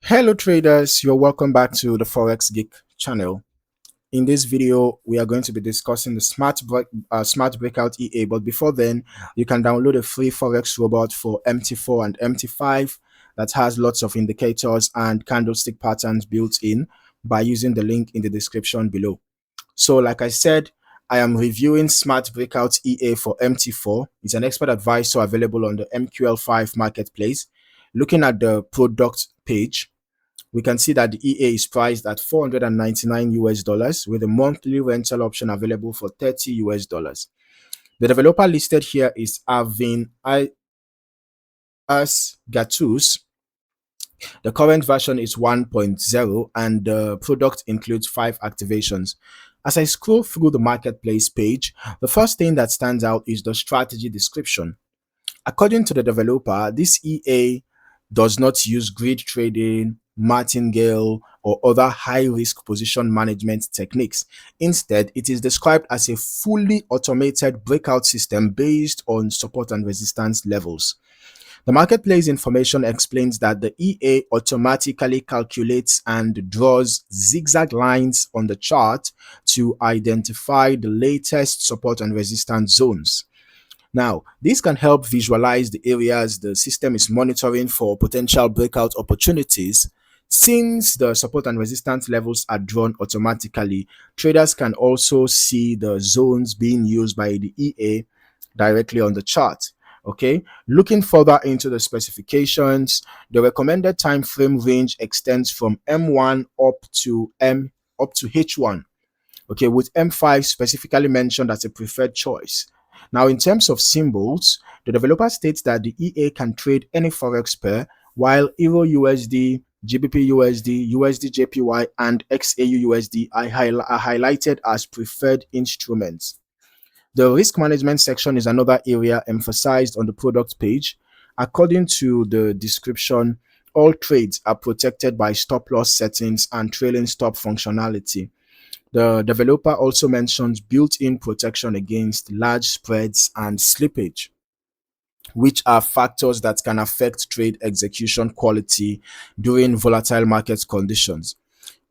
Hello traders, you're welcome back to the Forex Geek channel. In this video, we are going to be discussing the Smart Breakout EA. But before then, you can download a free Forex robot for MT4 and MT5 that has lots of indicators and candlestick patterns built in by using the link in the description below. So like I said, I am reviewing Smart Breakout EA for MT4. It's an expert advisor available on the MQL5 Marketplace. Looking at the product page, we can see that the EA is priced at 499 US dollars with a monthly rental option available for 30 US dollars. The developer listed here is Arvin As Gatus. The current version is 1.0 and the product includes 5 activations. As I scroll through the marketplace page, the first thing that stands out is the strategy description. According to the developer, this EA does not use grid trading, martingale, or other high-risk position management techniques. Instead, it is described as a fully automated breakout system based on support and resistance levels. The marketplace information explains that the EA automatically calculates and draws zigzag lines on the chart to identify the latest support and resistance zones. Now, this can help visualize the areas the system is monitoring for potential breakout opportunities. Since the support and resistance levels are drawn automatically, traders can also see the zones being used by the EA directly on the chart. Okay, looking further into the specifications, the recommended time frame range extends from M1 up to H1. Okay, with M5 specifically mentioned as a preferred choice. Now, in terms of symbols, the developer states that the EA can trade any Forex pair, while Euro USD, GBP USD, USD JPY, and XAU USD are highlighted as preferred instruments. The risk management section is another area emphasized on the product page. According to the description, all trades are protected by stop loss settings and trailing stop functionality. The developer also mentions built-in protection against large spreads and slippage, which are factors that can affect trade execution quality during volatile market conditions.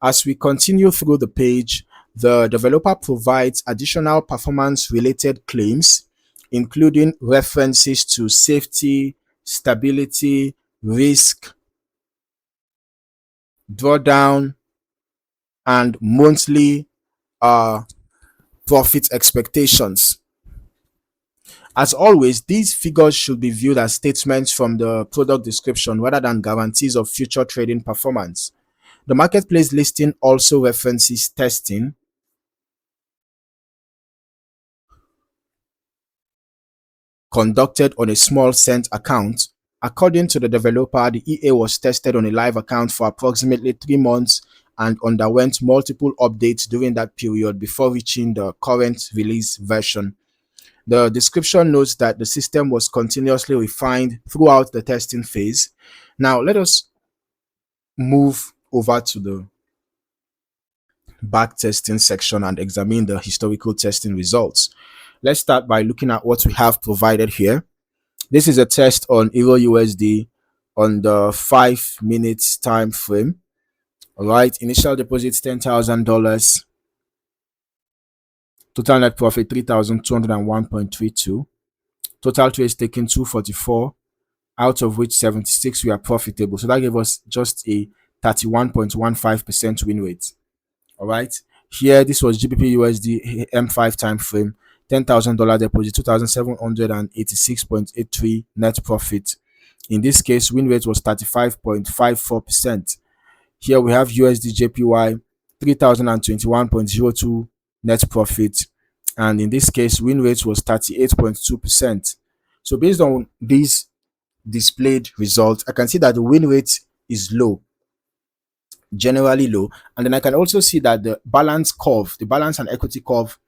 As we continue through the page, the developer provides additional performance-related claims, including references to safety, stability, risk, drawdown, and monthly profit expectations. As always, these figures should be viewed as statements from the product description rather than guarantees of future trading performance. The marketplace listing also references testing conducted on a small cent account. According to the developer, the EA was tested on a live account for approximately 3 months and underwent multiple updates during that period before reaching the current release version. The description notes that the system was continuously refined throughout the testing phase. Now, let us move over to the backtesting section and examine the historical testing results. Let's start by looking at what we have provided here. This is a test on Euro USD on the 5 minutes time frame. All right, initial deposits $10,000, total net profit 3,201.32, total trades taken 244, out of which 76 were profitable. So that gave us just a 31.15% win rate. All right, here this was GBP USD M5 time frame, $10,000 deposit, 2,786.83 net profit. In this case, win rate was 35.54%. Here we have USD JPY, 3,021.02 net profit, and in this case, win rate was 38.2%. So based on these displayed results, I can see that the win rate is low, generally low, and then I can also see that the balance curve, the balance and equity curve,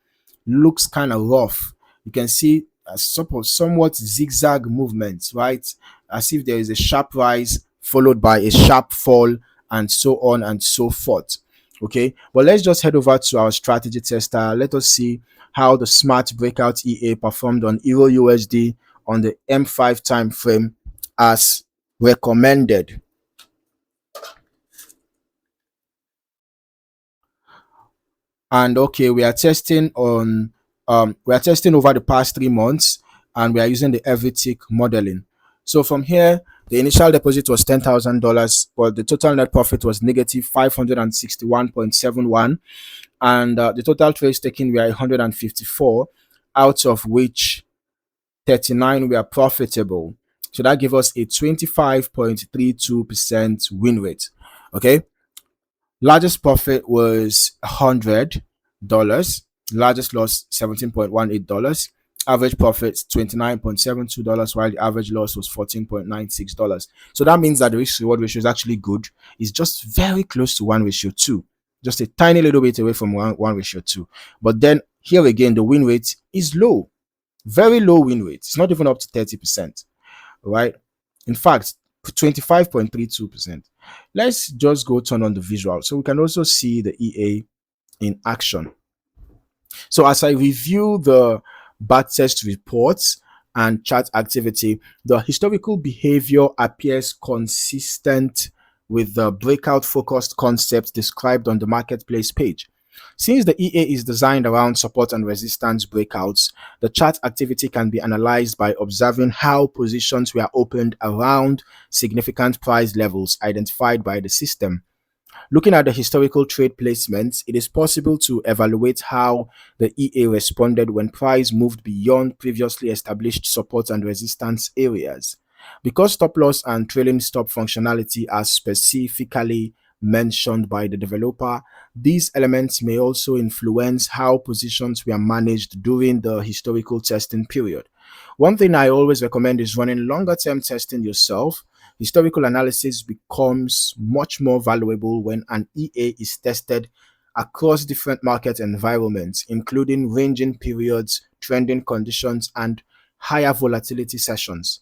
looks kind of rough. You can see a somewhat zigzag movements, right? As if there is a sharp rise followed by a sharp fall, and so on and so forth. Okay, but let's just head over to our strategy tester. Let us see how the Smart Breakout EA performed on Euro USD on the M5 time frame as recommended. And okay, we are testing on we are testing over the past 3 months, and we are using the every tick modeling. So from here, the initial deposit was $10,000, but the total net profit was negative 561.71, and the total trades taken were 154, out of which 39 were profitable. So that gave us a 25.32% win rate. Okay. Largest profit was $100. Largest loss $17.18. Average profit $29.72, while the average loss was $14.96. So that means that the risk reward ratio is actually good. It's just very close to 1:2, just a tiny little bit away from 1:2. But then here again, the win rate is low, very low win rate. It's not even up to 30%, right? In fact, 25.32%. Let's just go turn on the visual so we can also see the EA in action. So as I review the backtest reports and chart activity, the historical behavior appears consistent with the breakout focused concept described on the marketplace page. Since the EA is designed around support and resistance breakouts, the chart activity can be analyzed by observing how positions were opened around significant price levels identified by the system. Looking at the historical trade placements, it is possible to evaluate how the EA responded when price moved beyond previously established support and resistance areas. Because stop loss and trailing stop functionality are specifically mentioned by the developer, these elements may also influence how positions were managed during the historical testing period. One thing I always recommend is running longer term testing yourself. Historical analysis becomes much more valuable when an EA is tested across different market environments, including ranging periods, trending conditions, and higher volatility sessions.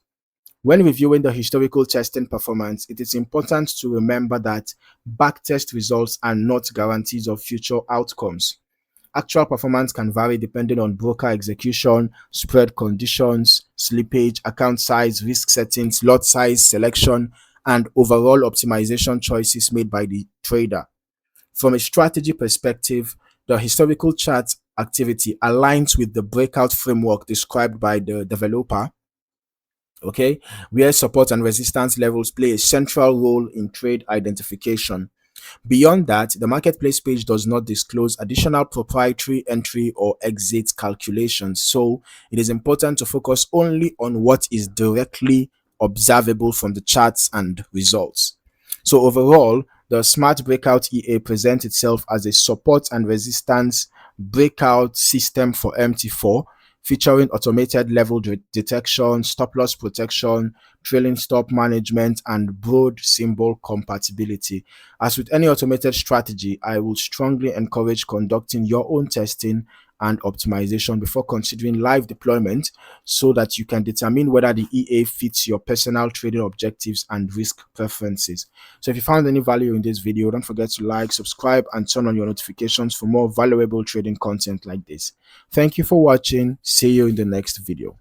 When reviewing the historical testing performance, it is important to remember that backtest results are not guarantees of future outcomes. Actual performance can vary depending on broker execution, spread conditions, slippage, account size, risk settings, lot size, selection, and overall optimization choices made by the trader. From a strategy perspective, the historical chart activity aligns with the breakout framework described by the developer, okay, where support and resistance levels play a central role in trade identification. Beyond that, the marketplace page does not disclose additional proprietary entry or exit calculations, so it is important to focus only on what is directly observable from the charts and results. So overall, the Smart Breakout EA presents itself as a support and resistance breakout system for MT4, featuring automated level detection, stop loss protection, trailing stop management, and broad symbol compatibility. As with any automated strategy, I will strongly encourage conducting your own testing and optimization before considering live deployment so that you can determine whether the EA fits your personal trading objectives and risk preferences. So if you found any value in this video, don't forget to like, subscribe, and turn on your notifications for more valuable trading content like this. Thank you for watching. See you in the next video.